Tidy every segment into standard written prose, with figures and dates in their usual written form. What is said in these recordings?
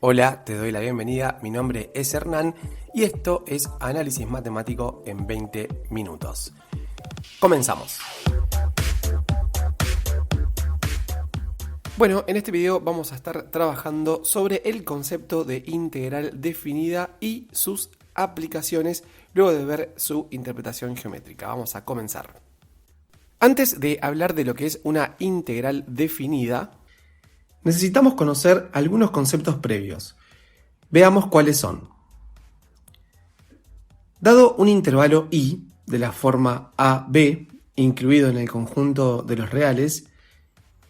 Hola, te doy la bienvenida, mi nombre es Hernán y esto es Análisis Matemático en 20 minutos. Comenzamos. Bueno, en este video vamos a estar trabajando sobre el concepto de integral definida y sus aplicaciones luego de ver su interpretación geométrica. Vamos a comenzar. Antes de hablar de lo que es una integral definida, necesitamos conocer algunos conceptos previos. Veamos cuáles son. Dado un intervalo I de la forma AB, incluido en el conjunto de los reales,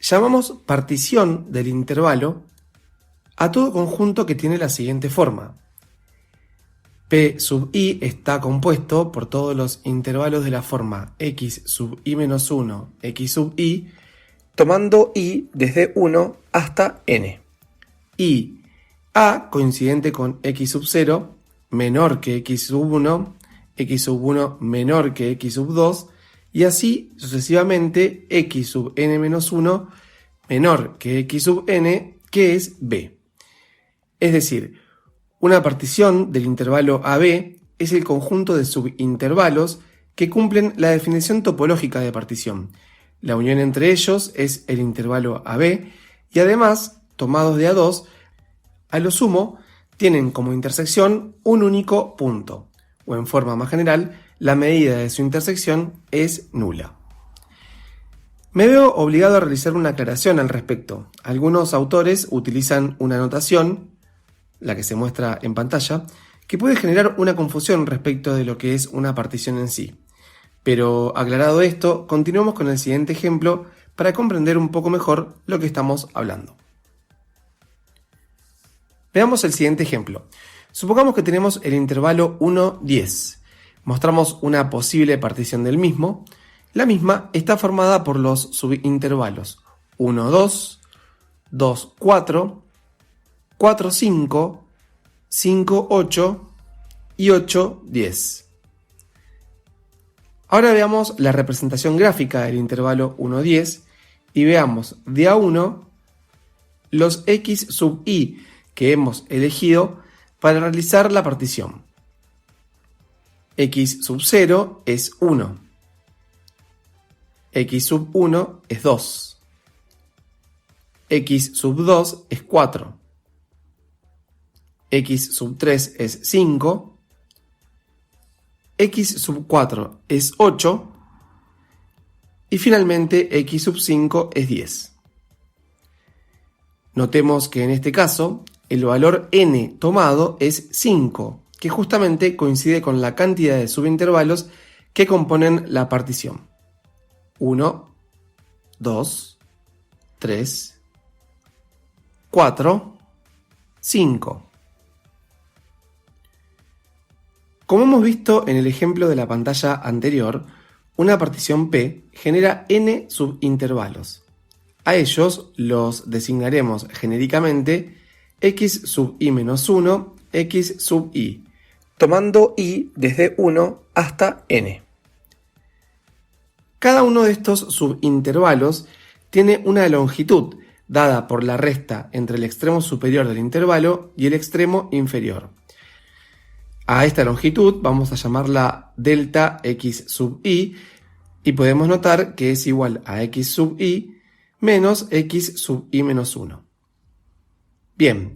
llamamos partición del intervalo a todo conjunto que tiene la siguiente forma. P sub I está compuesto por todos los intervalos de la forma x sub I menos 1, x sub I, tomando I desde 1 hasta n. Y A coincidente con x sub 0 menor que x sub 1, x sub 1 menor que x sub 2, y así sucesivamente x sub n menos 1 menor que x sub n, que es B. Es decir, una partición del intervalo AB es el conjunto de subintervalos que cumplen la definición topológica de partición. La unión entre ellos es el intervalo AB y además, tomados de A2, a lo sumo tienen como intersección un único punto, o en forma más general, la medida de su intersección es nula. Me veo obligado a realizar una aclaración al respecto. Algunos autores utilizan una notación, la que se muestra en pantalla, que puede generar una confusión respecto de lo que es una partición en sí. Pero aclarado esto, continuemos con el siguiente ejemplo para comprender un poco mejor lo que estamos hablando. Veamos el siguiente ejemplo. Supongamos que tenemos el intervalo 1, 10. Mostramos una posible partición del mismo. La misma está formada por los subintervalos 1, 2, 2, 4, 4, 5, 5, 8 y 8, 10. Ahora veamos la representación gráfica del intervalo 1, 10 y veamos de a 1 los x sub i que hemos elegido para realizar la partición. X sub 0 es 1, x sub 1 es 2, x sub 2 es 4, x sub 3 es 5, x sub 4 es 8 y finalmente x sub 5 es 10. Notemos que en este caso el valor n tomado es 5, que justamente coincide con la cantidad de subintervalos que componen la partición. 1, 2, 3, 4, 5. Como hemos visto en el ejemplo de la pantalla anterior, una partición P genera n subintervalos. A ellos los designaremos genéricamente x sub i menos 1, x sub i, tomando i desde 1 hasta n. Cada uno de estos subintervalos tiene una longitud dada por la resta entre el extremo superior del intervalo y el extremo inferior. A esta longitud vamos a llamarla delta x sub i y podemos notar que es igual a x sub i menos x sub i menos 1. Bien,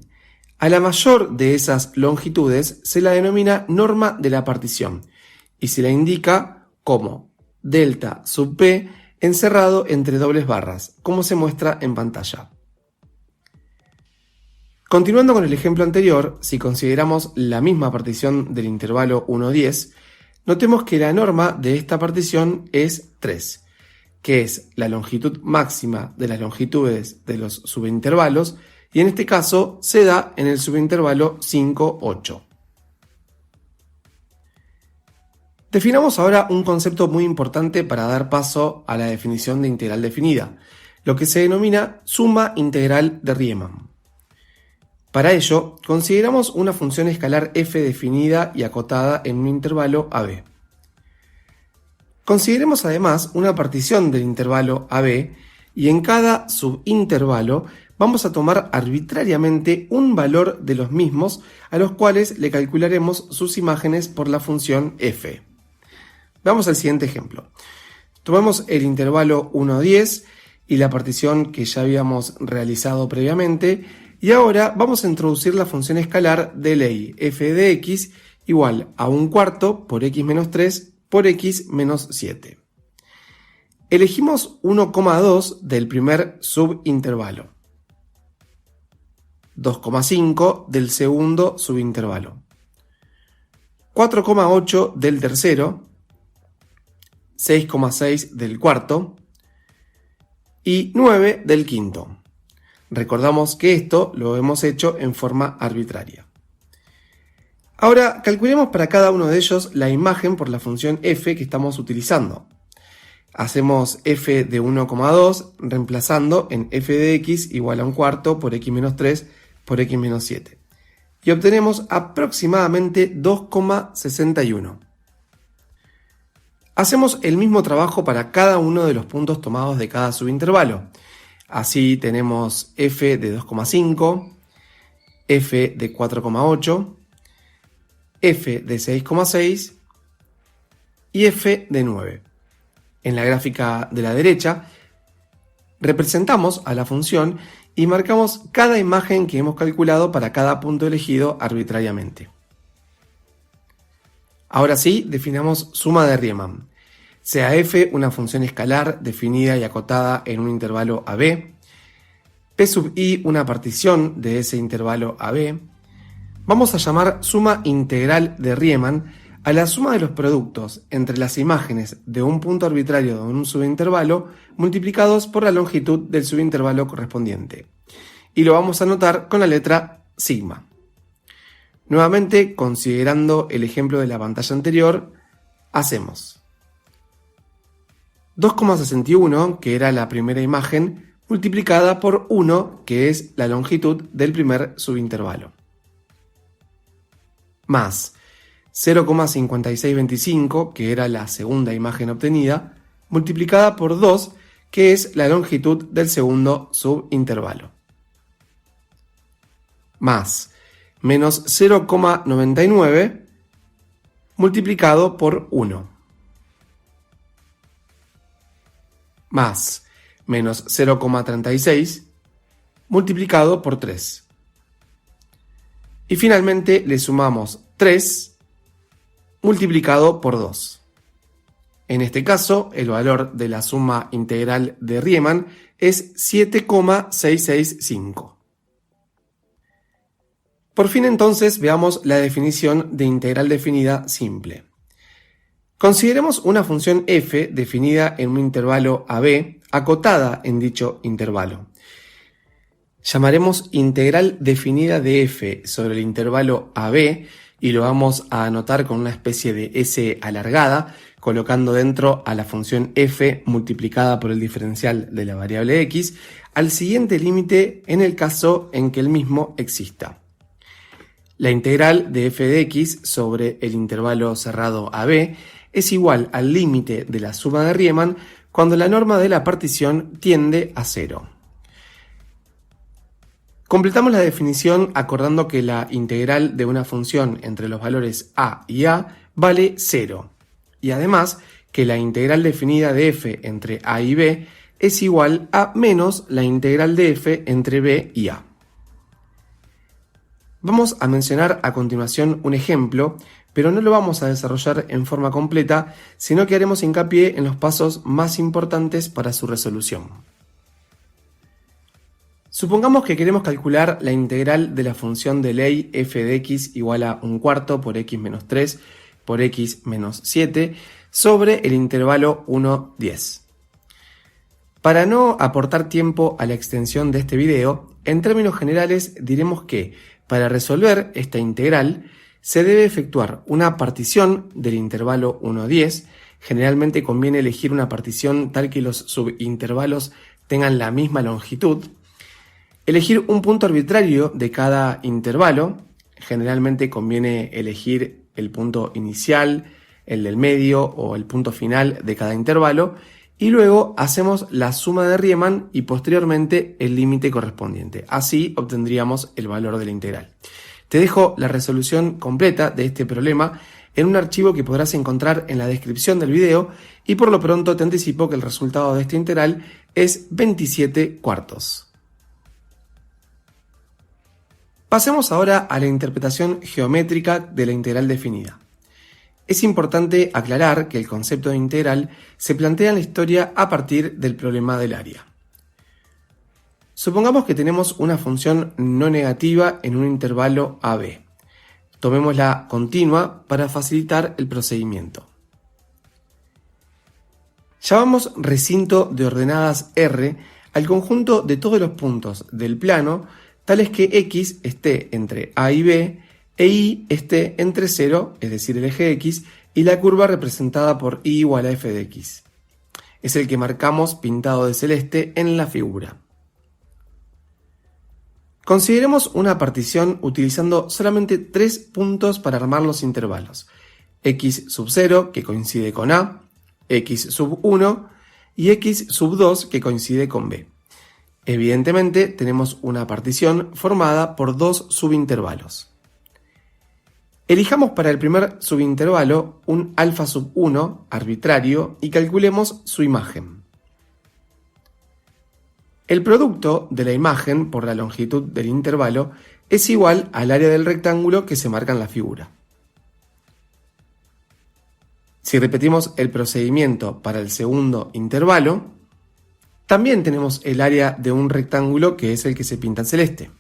a la mayor de esas longitudes se la denomina norma de la partición y se la indica como delta sub p encerrado entre dobles barras, como se muestra en pantalla. Continuando con el ejemplo anterior, si consideramos la misma partición del intervalo 1,10, notemos que la norma de esta partición es 3, que es la longitud máxima de las longitudes de los subintervalos, y en este caso se da en el subintervalo 5, 8. Definamos ahora un concepto muy importante para dar paso a la definición de integral definida, lo que se denomina suma integral de Riemann. Para ello, consideramos una función escalar f definida y acotada en un intervalo AB. Consideremos además una partición del intervalo AB y en cada subintervalo vamos a tomar arbitrariamente un valor de los mismos a los cuales le calcularemos sus imágenes por la función f. Veamos el siguiente ejemplo. Tomamos el intervalo 1, 10 y la partición que ya habíamos realizado previamente y ahora vamos a introducir la función escalar de ley f de x igual a 1/4 por x menos 3 por x menos 7. Elegimos 1,2 del primer subintervalo, 2,5 del segundo subintervalo, 4,8 del tercero, 6,6 del cuarto y 9 del quinto. Recordamos que esto lo hemos hecho en forma arbitraria. Ahora calculemos para cada uno de ellos la imagen por la función f que estamos utilizando. Hacemos f de 1,2 reemplazando en f de x igual a 1/4 por x menos 3 por x menos 7. Y obtenemos aproximadamente 2,61. Hacemos el mismo trabajo para cada uno de los puntos tomados de cada subintervalo. Así tenemos f de 2,5, f de 4,8, f de 6,6 y f de 9. En la gráfica de la derecha, representamos a la función y marcamos cada imagen que hemos calculado para cada punto elegido arbitrariamente. Ahora sí, definamos suma de Riemann. Sea f una función escalar definida y acotada en un intervalo AB, P sub i una partición de ese intervalo AB, vamos a llamar suma integral de Riemann a la suma de los productos entre las imágenes de un punto arbitrario de un subintervalo multiplicados por la longitud del subintervalo correspondiente. Y lo vamos a anotar con la letra sigma. Nuevamente, considerando el ejemplo de la pantalla anterior, hacemos 2,61, que era la primera imagen, multiplicada por 1, que es la longitud del primer subintervalo, más 0,5625, que era la segunda imagen obtenida, multiplicada por 2, que es la longitud del segundo subintervalo, más menos 0,99 multiplicado por 1, más menos 0,36 multiplicado por 3. Y finalmente le sumamos 3 multiplicado por 2. En este caso, el valor de la suma integral de Riemann es 7,665. Por fin entonces veamos la definición de integral definida simple. Consideremos una función f definida en un intervalo AB acotada en dicho intervalo. Llamaremos integral definida de f sobre el intervalo AB y lo vamos a anotar con una especie de S alargada, colocando dentro a la función f multiplicada por el diferencial de la variable x al siguiente límite en el caso en que el mismo exista. La integral de f de x sobre el intervalo cerrado AB es igual al límite de la suma de Riemann cuando la norma de la partición tiende a 0. Completamos la definición acordando que la integral de una función entre los valores a y a vale 0, y además que la integral definida de f entre a y b es igual a menos la integral de f entre b y a. Vamos a mencionar a continuación un ejemplo, pero no lo vamos a desarrollar en forma completa, sino que haremos hincapié en los pasos más importantes para su resolución. Supongamos que queremos calcular la integral de la función de ley f de x igual a 1/4 por x menos 3 por x menos 7 sobre el intervalo 1, 10. Para no aportar tiempo a la extensión de este video, en términos generales diremos que para resolver esta integral se debe efectuar una partición del intervalo 1, 10. Generalmente conviene elegir una partición tal que los subintervalos tengan la misma longitud. Elegir un punto arbitrario de cada intervalo. Generalmente conviene elegir el punto inicial, el del medio o el punto final de cada intervalo. y luego hacemos la suma de Riemann y posteriormente el límite correspondiente. Así obtendríamos el valor de la integral. Te dejo la resolución completa de este problema en un archivo que podrás encontrar en la descripción del video y por lo pronto te anticipo que el resultado de esta integral es 27 cuartos. Pasemos ahora a la interpretación geométrica de la integral definida. Es importante aclarar que el concepto de integral se plantea en la historia a partir del problema del área. Supongamos que tenemos una función no negativa en un intervalo AB. Tomémosla continua para facilitar el procedimiento. Llamamos recinto de ordenadas R al conjunto de todos los puntos del plano, tales que X esté entre A y B e Y esté entre 0, es decir, el eje X, y la curva representada por Y igual a f de X. Es el que marcamos pintado de celeste en la figura. Consideremos una partición utilizando solamente 3 puntos para armar los intervalos. X sub 0, que coincide con A, X sub 1 y X sub 2, que coincide con B. Evidentemente, tenemos una partición formada por 2 subintervalos. Elijamos para el primer subintervalo un alfa sub 1 arbitrario y calculemos su imagen. El producto de la imagen por la longitud del intervalo es igual al área del rectángulo que se marca en la figura. Si repetimos el procedimiento para el segundo intervalo, también tenemos el área de un rectángulo que es el que se pinta en celeste.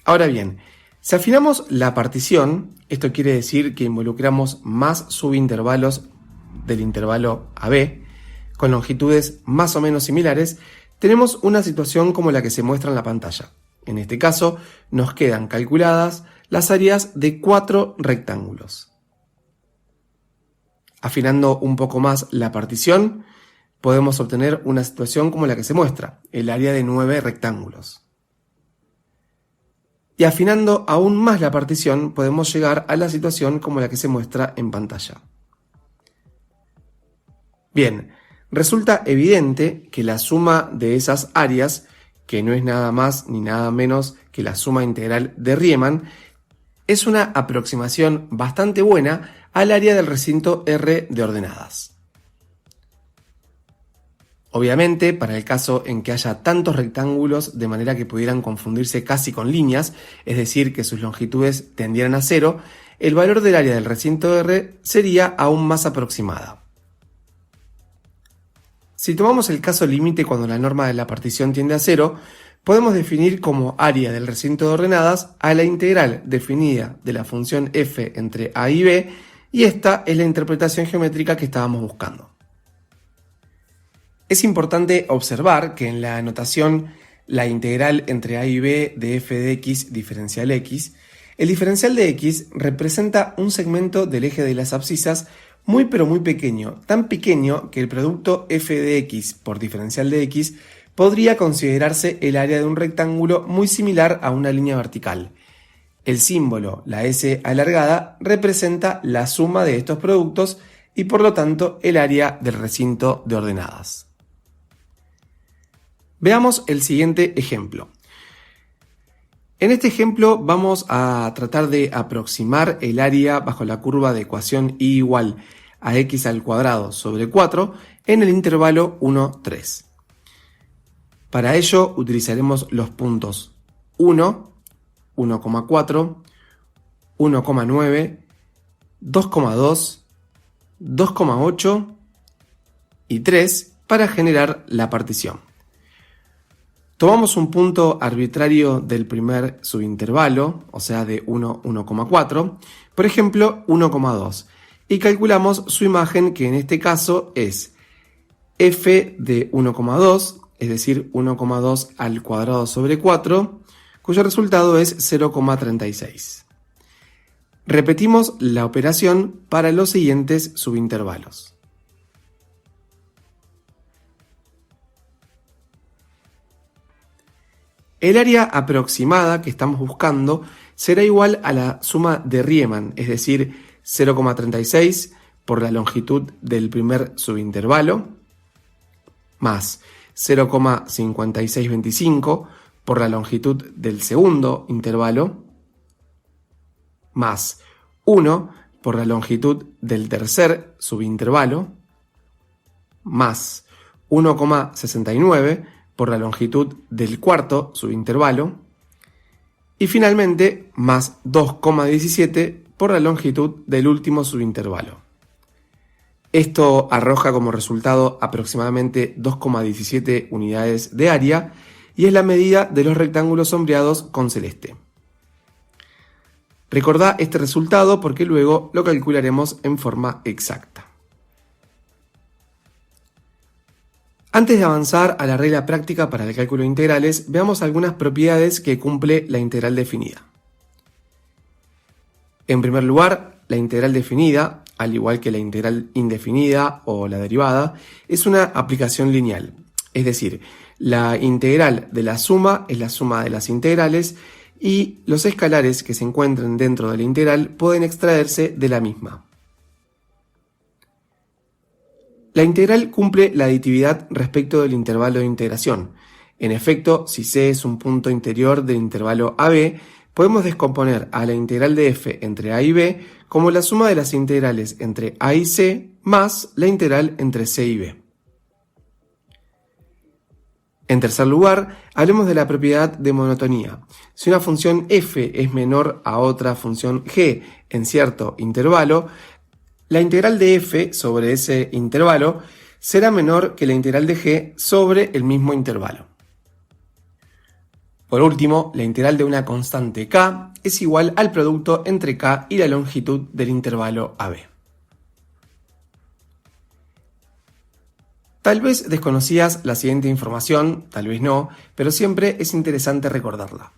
Ahora bien, si afinamos la partición, esto quiere decir que involucramos más subintervalos del intervalo AB, con longitudes más o menos similares, tenemos una situación como la que se muestra en la pantalla. En este caso, nos quedan calculadas las áreas de 4 rectángulos. Afinando un poco más la partición, podemos obtener una situación como la que se muestra, el área de 9 rectángulos. Y afinando aún más la partición, podemos llegar a la situación como la que se muestra en pantalla. Bien, resulta evidente que la suma de esas áreas, que no es nada más ni nada menos que la suma integral de Riemann, es una aproximación bastante buena al área del recinto R de ordenadas. Obviamente, para el caso en que haya tantos rectángulos de manera que pudieran confundirse casi con líneas, es decir, que sus longitudes tendieran a 0, el valor del área del recinto R sería aún más aproximada. Si tomamos el caso límite cuando la norma de la partición tiende a 0, podemos definir como área del recinto de ordenadas a la integral definida de la función f entre a y b, y esta es la interpretación geométrica que estábamos buscando. Es importante observar que en la notación la integral entre a y b de f de x diferencial x, el diferencial de x representa un segmento del eje de las abscisas muy pero muy pequeño, tan pequeño que el producto f de x por diferencial de x podría considerarse el área de un rectángulo muy similar a una línea vertical. El símbolo, la S alargada, representa la suma de estos productos y por lo tanto el área del recinto de ordenadas. Veamos el siguiente ejemplo. En este ejemplo vamos a tratar de aproximar el área bajo la curva de ecuación y igual a x al cuadrado sobre 4 en el intervalo 1, 3. Para ello utilizaremos los puntos 1, 1,4, 1,9, 2,2, 2,8 y 3 para generar la partición. Tomamos un punto arbitrario del primer subintervalo, o sea de 1, 1,4, por ejemplo 1,2, y calculamos su imagen, que en este caso es f de 1,2, es decir 1,2 al cuadrado sobre 4, cuyo resultado es 0,36. Repetimos la operación para los siguientes subintervalos. El área aproximada que estamos buscando será igual a la suma de Riemann, es decir, 0,36 por la longitud del primer subintervalo, más 0,5625 por la longitud del segundo intervalo, más 1 por la longitud del tercer subintervalo, más 1,69 por la longitud del cuarto subintervalo, y finalmente más 2,17 por la longitud del último subintervalo. Esto arroja como resultado aproximadamente 2,17 unidades de área y es la medida de los rectángulos sombreados con celeste. Recordá este resultado porque luego lo calcularemos en forma exacta. Antes de avanzar a la regla práctica para el cálculo de integrales, veamos algunas propiedades que cumple la integral definida. En primer lugar, la integral definida, al igual que la integral indefinida o la derivada, es una aplicación lineal. Es decir, la integral de la suma es la suma de las integrales y los escalares que se encuentren dentro de la integral pueden extraerse de la misma. La integral cumple la aditividad respecto del intervalo de integración. En efecto, si C es un punto interior del intervalo AB, podemos descomponer a la integral de f entre a y b como la suma de las integrales entre a y c más la integral entre c y b. En tercer lugar, hablemos de la propiedad de monotonía. Si una función f es menor a otra función g en cierto intervalo, la integral de f sobre ese intervalo será menor que la integral de g sobre el mismo intervalo. Por último, la integral de una constante k es igual al producto entre k y la longitud del intervalo AB. Tal vez desconocías la siguiente información, tal vez no, pero siempre es interesante recordarla.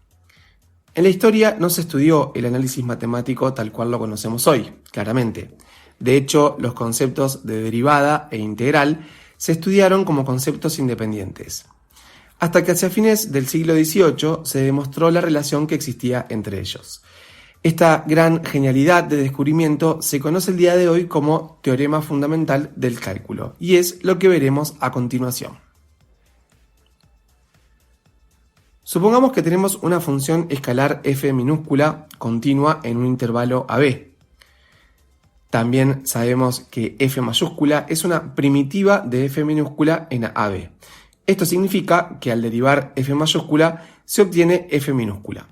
En la historia no se estudió el análisis matemático tal cual lo conocemos hoy, claramente. De hecho, los conceptos de derivada e integral se estudiaron como conceptos independientes, hasta que hacia fines del siglo XVIII se demostró la relación que existía entre ellos. Esta gran genialidad de descubrimiento se conoce el día de hoy como teorema fundamental del cálculo, y es lo que veremos a continuación. Supongamos que tenemos una función escalar f minúscula continua en un intervalo AB. También sabemos que f mayúscula es una primitiva de f minúscula en AB. Esto significa que al derivar f mayúscula se obtiene f minúscula.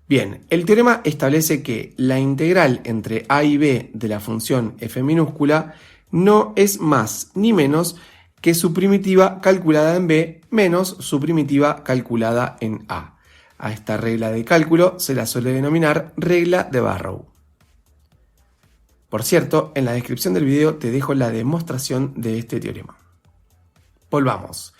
Bien, el teorema establece que la integral entre a y b de la función f minúscula no es más ni menos que su primitiva calculada en b menos su primitiva calculada en a. A esta regla de cálculo se la suele denominar regla de Barrow. Por cierto, en la descripción del video te dejo la demostración de este teorema. Volvamos.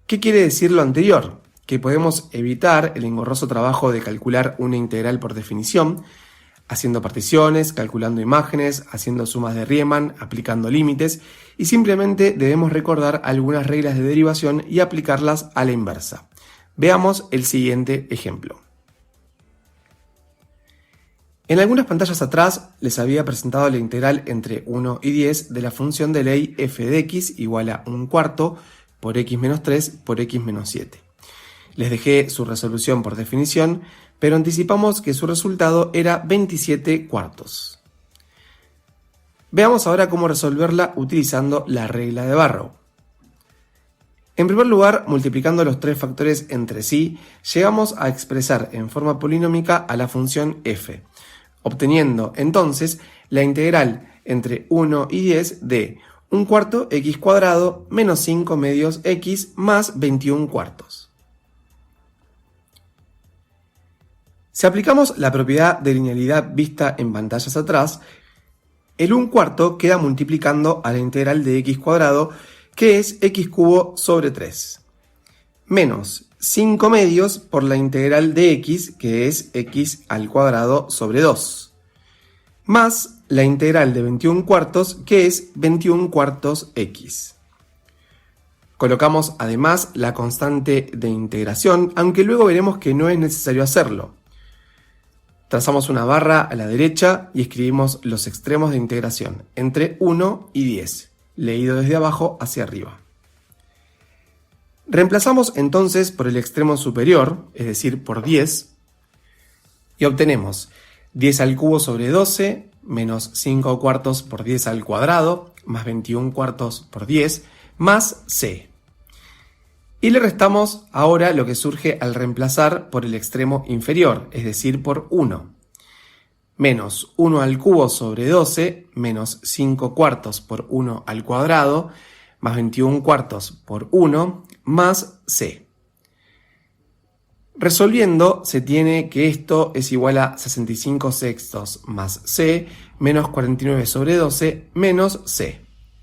¿Qué quiere decir lo anterior? Que podemos evitar el engorroso trabajo de calcular una integral por definición, haciendo particiones, calculando imágenes, haciendo sumas de Riemann, aplicando límites, y simplemente debemos recordar algunas reglas de derivación y aplicarlas a la inversa. Veamos el siguiente ejemplo. En algunas pantallas atrás les había presentado la integral entre 1 y 10 de la función de ley f de x igual a 1/4 por x menos 3 por x menos 7. Les dejé su resolución por definición, pero anticipamos que su resultado era 27/4. Veamos ahora cómo resolverla utilizando la regla de Barrow. En primer lugar, multiplicando los tres factores entre sí, llegamos a expresar en forma polinómica a la función f, obteniendo entonces la integral entre 1 y 10 de 1/4 x cuadrado menos 5 medios x más 21/4. Si aplicamos la propiedad de linealidad vista en pantallas atrás, el 1/4 queda multiplicando a la integral de x cuadrado, que es x cubo sobre 3, menos 5 medios por la integral de x, que es x al cuadrado sobre 2, más la integral de 21/4, que es 21/4 x. Colocamos además la constante de integración, aunque luego veremos que no es necesario hacerlo. Trazamos una barra a la derecha y escribimos los extremos de integración, entre 1 y 10, leído desde abajo hacia arriba. Reemplazamos entonces por el extremo superior, es decir, por 10, y obtenemos 10 al cubo sobre 12, menos 5 cuartos por 10 al cuadrado, más 21 cuartos por 10, más c. Y le restamos ahora lo que surge al reemplazar por el extremo inferior, es decir, por 1. Menos 1 al cubo sobre 12, menos 5 cuartos por 1 al cuadrado, más 21 cuartos por 1, más c. Resolviendo, se tiene que esto es igual a 65 sextos más c, menos 49 sobre 12, menos c,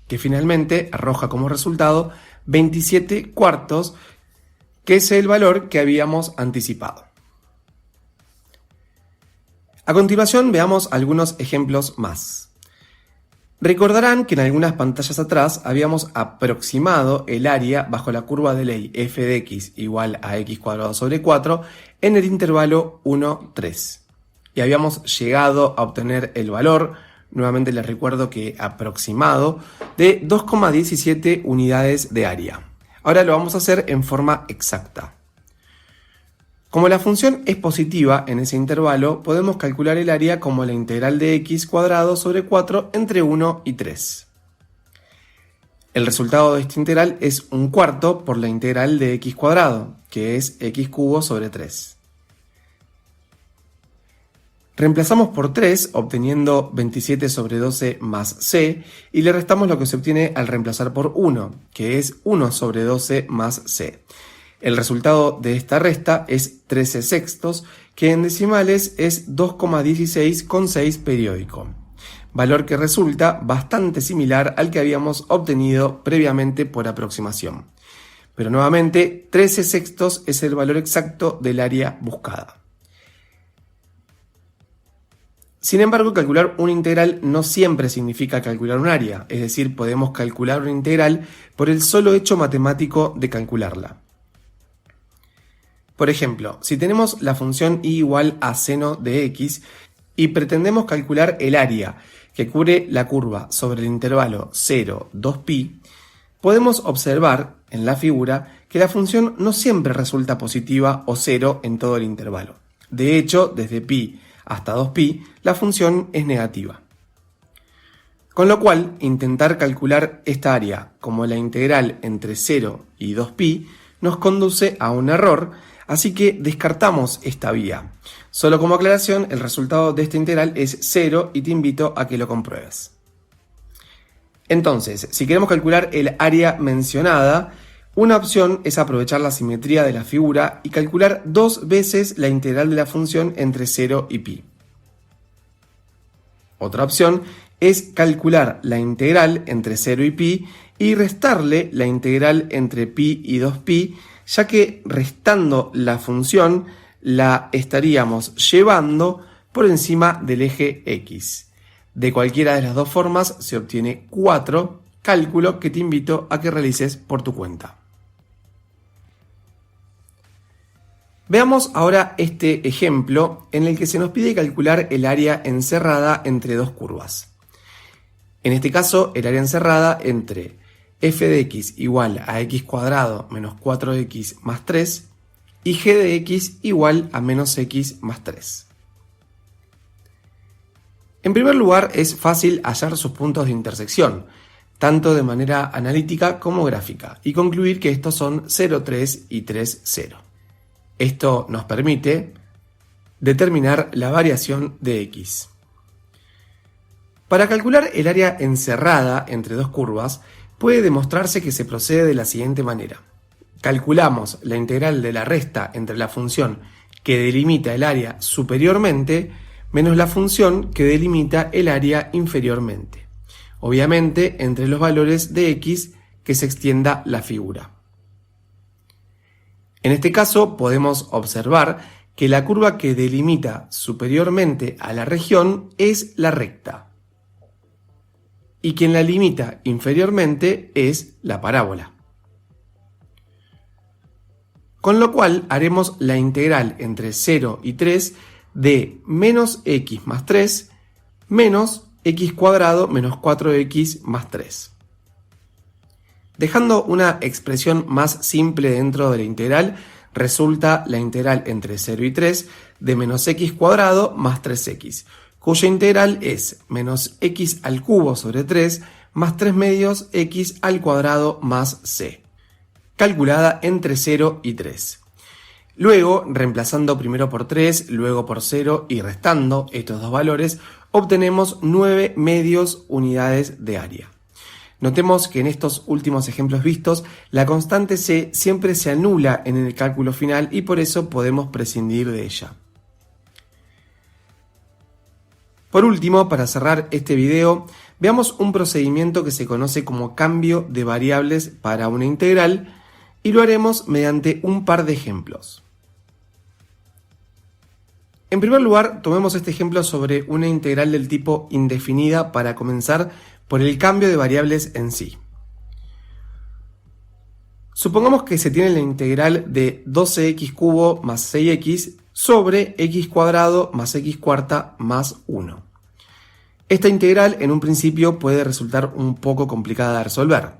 que finalmente arroja como resultado 27 cuartos, que es el valor que habíamos anticipado. A continuación veamos algunos ejemplos más. Recordarán que en algunas pantallas atrás habíamos aproximado el área bajo la curva de ley f de x igual a x cuadrado sobre 4 en el intervalo 1, 3. Y habíamos llegado a obtener el valor, nuevamente les recuerdo que aproximado, de 2,17 unidades de área. Ahora lo vamos a hacer en forma exacta. Como la función es positiva en ese intervalo, podemos calcular el área como la integral de x cuadrado sobre 4 entre 1 y 3. El resultado de esta integral es un cuarto por la integral de x cuadrado, que es x cubo sobre 3. Reemplazamos por 3, obteniendo 27 sobre 12 más c, y le restamos lo que se obtiene al reemplazar por 1, que es 1 sobre 12 más c. El resultado de esta resta es 13 sextos, que en decimales es 2,16 con 6 periódico, valor que resulta bastante similar al que habíamos obtenido previamente por aproximación. Pero nuevamente, 13 sextos es el valor exacto del área buscada. Sin embargo, calcular una integral no siempre significa calcular un área, es decir, podemos calcular una integral por el solo hecho matemático de calcularla. Por ejemplo, si tenemos la función y igual a seno de x y pretendemos calcular el área que cubre la curva sobre el intervalo 0, 2pi, podemos observar en la figura que la función no siempre resulta positiva o 0 en todo el intervalo. De hecho, desde pi hasta 2pi, la función es negativa. Con lo cual, intentar calcular esta área como la integral entre 0 y 2pi nos conduce a un error, así que descartamos esta vía. Solo como aclaración, el resultado de esta integral es 0 y te invito a que lo compruebes. Entonces, si queremos calcular el área mencionada, una opción es aprovechar la simetría de la figura y calcular 2 veces la integral de la función entre 0 y pi. Otra opción es calcular la integral entre 0 y pi y restarle la integral entre pi y 2pi, ya que restando la función la estaríamos llevando por encima del eje x. De cualquiera de las dos formas se obtiene 4, cálculo que te invito a que realices por tu cuenta. Veamos ahora este ejemplo en el que se nos pide calcular el área encerrada entre dos curvas. En este caso, el área encerrada entre f de x igual a x cuadrado menos 4x más 3 y g de x igual a menos x más 3. En primer lugar, es fácil hallar sus puntos de intersección, tanto de manera analítica como gráfica, y concluir que estos son 0, 3 y 3, 0. Esto nos permite determinar la variación de x. Para calcular el área encerrada entre dos curvas, puede demostrarse que se procede de la siguiente manera. Calculamos la integral de la resta entre la función que delimita el área superiormente menos la función que delimita el área inferiormente. Obviamente entre los valores de x que se extienda la figura. En este caso podemos observar que la curva que delimita superiormente a la región es la recta y quien la limita inferiormente es la parábola. Con lo cual haremos la integral entre 0 y 3 de menos x más 3 menos x cuadrado menos 4x más 3. Dejando una expresión más simple dentro de la integral, resulta la integral entre 0 y 3 de menos x cuadrado más 3x, cuya integral es menos x al cubo sobre 3 más 3 medios x al cuadrado más c, calculada entre 0 y 3. Luego, reemplazando primero por 3, luego por 0 y restando estos dos valores, obtenemos 9 medios unidades de área. Notemos que en estos últimos ejemplos vistos, la constante c siempre se anula en el cálculo final y por eso podemos prescindir de ella. Por último, para cerrar este video, veamos un procedimiento que se conoce como cambio de variables para una integral y lo haremos mediante un par de ejemplos. En primer lugar, tomemos este ejemplo sobre una integral del tipo indefinida para comenzar por el cambio de variables en sí. Supongamos que se tiene la integral de 12x cubo más 6x sobre x cuadrado más x cuarta más 1. Esta integral en un principio puede resultar un poco complicada de resolver,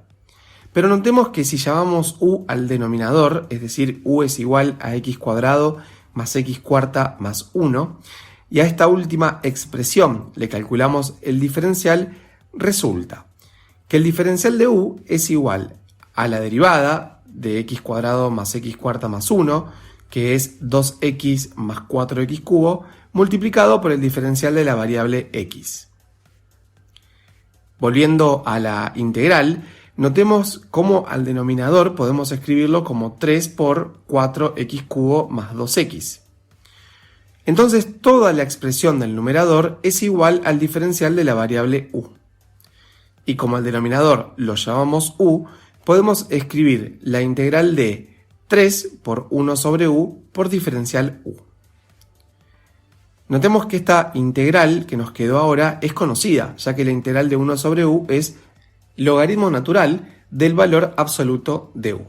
pero notemos que si llamamos u al denominador, es decir, u es igual a x cuadrado más x cuarta más 1, y a esta última expresión le calculamos el diferencial, resulta que el diferencial de u es igual a la derivada de x cuadrado más x cuarta más 1, que es 2x más 4x cubo, multiplicado por el diferencial de la variable x. Volviendo a la integral, notemos cómo al denominador podemos escribirlo como 3 por 4x cubo más 2x. Entonces toda la expresión del numerador es igual al diferencial de la variable u. Y como al denominador lo llamamos u, podemos escribir la integral de 3 por 1 sobre u por diferencial u. Notemos que esta integral que nos quedó ahora es conocida, ya que la integral de 1 sobre u es logaritmo natural del valor absoluto de u.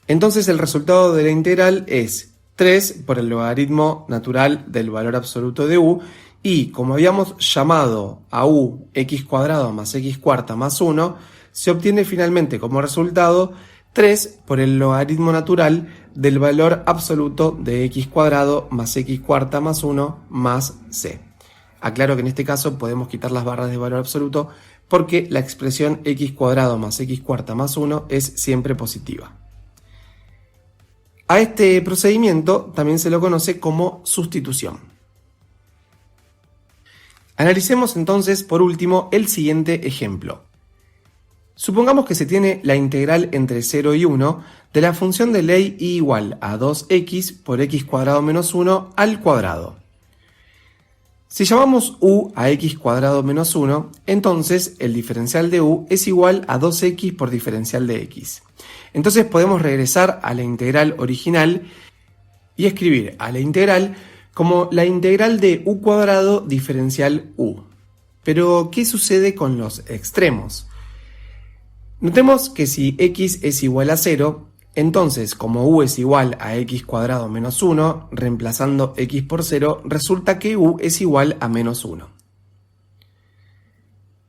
Entonces el resultado de la integral es 3 por el logaritmo natural del valor absoluto de u, y como habíamos llamado a u x cuadrado más x cuarta más 1, se obtiene finalmente como resultado 3 por el logaritmo natural del valor absoluto de x cuadrado más x cuarta más 1 más c. Aclaro que en este caso podemos quitar las barras de valor absoluto porque la expresión x cuadrado más x cuarta más 1 es siempre positiva. A este procedimiento también se lo conoce como sustitución. Analicemos entonces por último el siguiente ejemplo. Supongamos que se tiene la integral entre 0 y 1 de la función de ley y igual a 2x por x cuadrado menos 1 al cuadrado. Si llamamos u a x cuadrado menos 1, entonces el diferencial de u es igual a 2x por diferencial de x. Entonces podemos regresar a la integral original y escribir a la integral como la integral de u cuadrado diferencial u. Pero, ¿qué sucede con los extremos? Notemos que si x es igual a 0, entonces como u es igual a x cuadrado menos 1, reemplazando x por 0, resulta que u es igual a menos 1.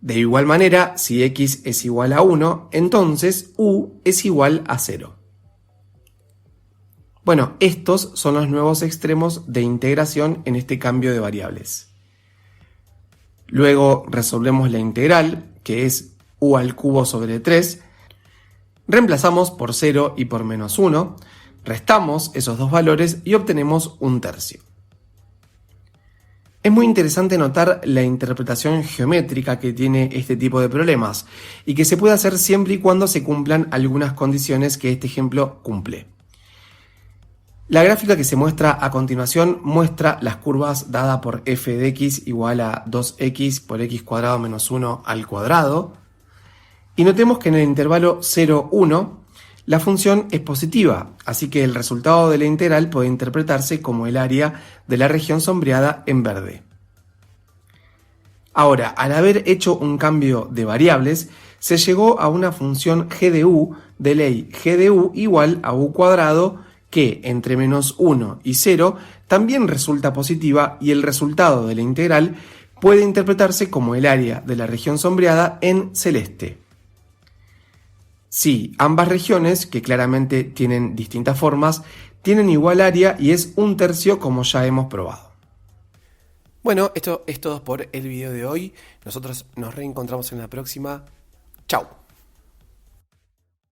De igual manera, si x es igual a 1, entonces u es igual a 0. Bueno, estos son los nuevos extremos de integración en este cambio de variables. Luego resolvemos la integral, que es u al cubo sobre 3, reemplazamos por 0 y por menos 1, restamos esos dos valores y obtenemos un tercio. Es muy interesante notar la interpretación geométrica que tiene este tipo de problemas y que se puede hacer siempre y cuando se cumplan algunas condiciones que este ejemplo cumple. La gráfica que se muestra a continuación muestra las curvas dadas por f de x igual a 2x por x cuadrado menos 1 al cuadrado. Y notemos que en el intervalo 0, 1 la función es positiva, así que el resultado de la integral puede interpretarse como el área de la región sombreada en verde. Ahora, al haber hecho un cambio de variables, se llegó a una función g de u de ley g de u igual a u cuadrado que entre -1 y 0 también resulta positiva y el resultado de la integral puede interpretarse como el área de la región sombreada en celeste. Si ambas regiones, que claramente tienen distintas formas, tienen igual área y es 1/3 como ya hemos probado. Bueno, esto es todo por el video de hoy. Nosotros nos reencontramos en la próxima. Chao.